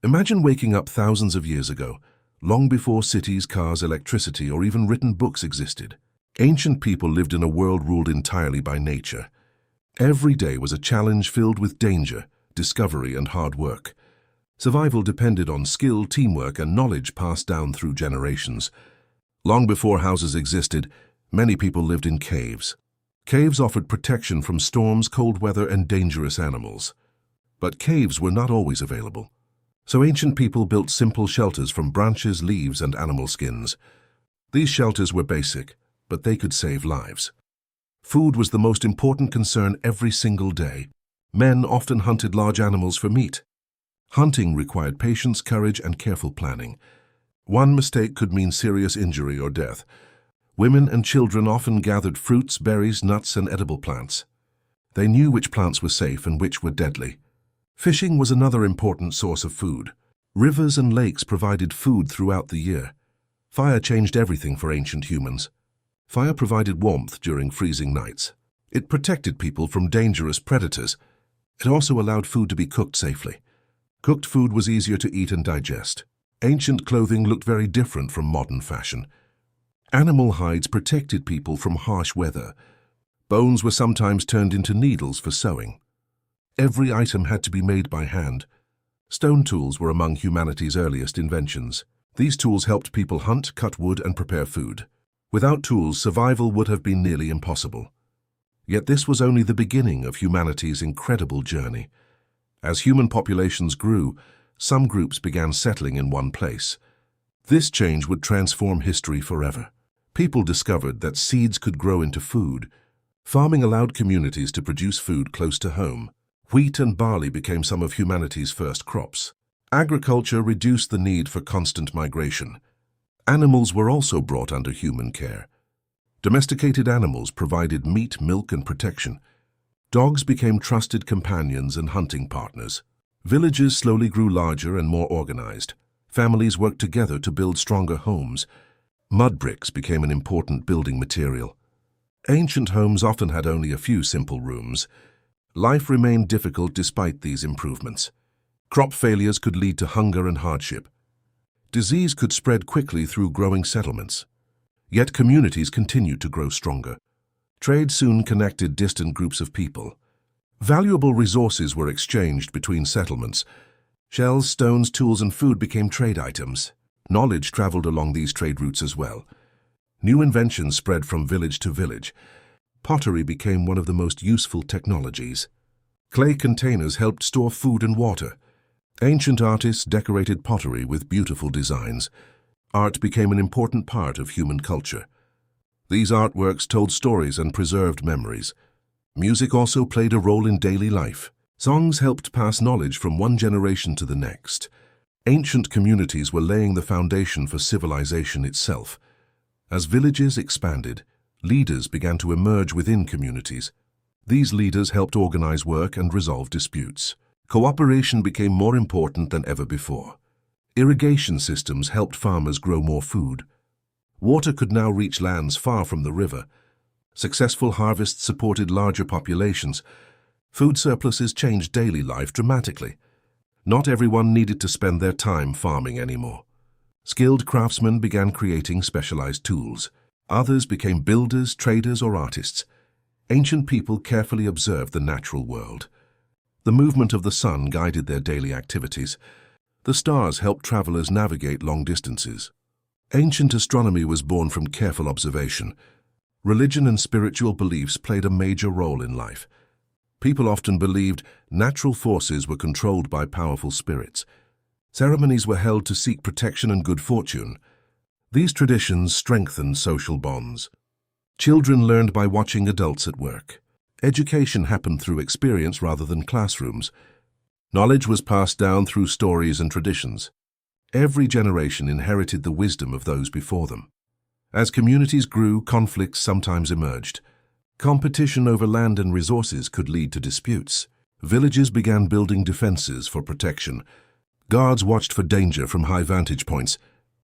Imagine waking up thousands of years ago, long before cities, cars, electricity, or even written books existed. Ancient people lived in a world ruled entirely by nature. Every day was a challenge filled with danger, discovery, and hard work. Survival depended on skill, teamwork, and knowledge passed down through generations. Long before houses existed, many people lived in caves. Caves offered protection from storms, cold weather, and dangerous animals. But caves were not always available. So ancient people built simple shelters from branches, leaves, and animal skins. These shelters were basic, but they could save lives. Food was the most important concern every single day. Men often hunted large animals for meat. Hunting required patience, courage, and careful planning. One mistake could mean serious injury or death. Women and children often gathered fruits, berries, nuts, and edible plants. They knew which plants were safe and which were deadly. Fishing was another important source of food. Rivers and lakes provided food throughout the year. Fire changed everything for ancient humans. Fire provided warmth during freezing nights. It protected people from dangerous predators. It also allowed food to be cooked safely. Cooked food was easier to eat and digest. Ancient clothing looked very different from modern fashion. Animal hides protected people from harsh weather. Bones were sometimes turned into needles for sewing. Every item had to be made by hand. Stone tools were among humanity's earliest inventions. These tools helped people hunt, cut wood, and prepare food. Without tools, survival would have been nearly impossible. Yet this was only the beginning of humanity's incredible journey. As human populations grew, some groups began settling in one place. This change would transform history forever. People discovered that seeds could grow into food. Farming allowed communities to produce food close to home. Wheat and barley became some of humanity's first crops. Agriculture reduced the need for constant migration. Animals were also brought under human care. Domesticated animals provided meat, milk, and protection. Dogs became trusted companions and hunting partners. Villages slowly grew larger and more organized. Families worked together to build stronger homes. Mud bricks became an important building material. Ancient homes often had only a few simple rooms. Life remained difficult despite these improvements. Crop failures could lead to hunger and hardship. Disease could spread quickly through growing settlements. Yet communities continued to grow stronger. Trade soon connected distant groups of people. Valuable resources were exchanged between settlements. Shells, stones, tools, and food became trade items. Knowledge traveled along these trade routes as well. New inventions spread from village to village. Pottery became one of the most useful technologies. Clay containers helped store food and water. Ancient artists decorated pottery with beautiful designs. Art became an important part of human culture. These artworks told stories and preserved memories. Music also played a role in daily life. Songs helped pass knowledge from one generation to the next. Ancient communities were laying the foundation for civilization itself. As villages expanded, leaders began to emerge within communities. These leaders helped organize work and resolve disputes. Cooperation became more important than ever before. Irrigation systems helped farmers grow more food. Water could now reach lands far from the river. Successful harvests supported larger populations. Food surpluses changed daily life dramatically. Not everyone needed to spend their time farming anymore. Skilled craftsmen began creating specialized tools. Others became builders, traders, or artists. Ancient people carefully observed the natural world. The movement of the sun guided their daily activities. The stars helped travelers navigate long distances. Ancient astronomy was born from careful observation. Religion and spiritual beliefs played a major role in life. People often believed natural forces were controlled by powerful spirits. Ceremonies were held to seek protection and good fortune. These traditions strengthened social bonds. Children learned by watching adults at work. Education happened through experience rather than classrooms. Knowledge was passed down through stories and traditions. Every generation inherited the wisdom of those before them. As communities grew, conflicts sometimes emerged. Competition over land and resources could lead to disputes. Villages began building defenses for protection. Guards watched for danger from high vantage points.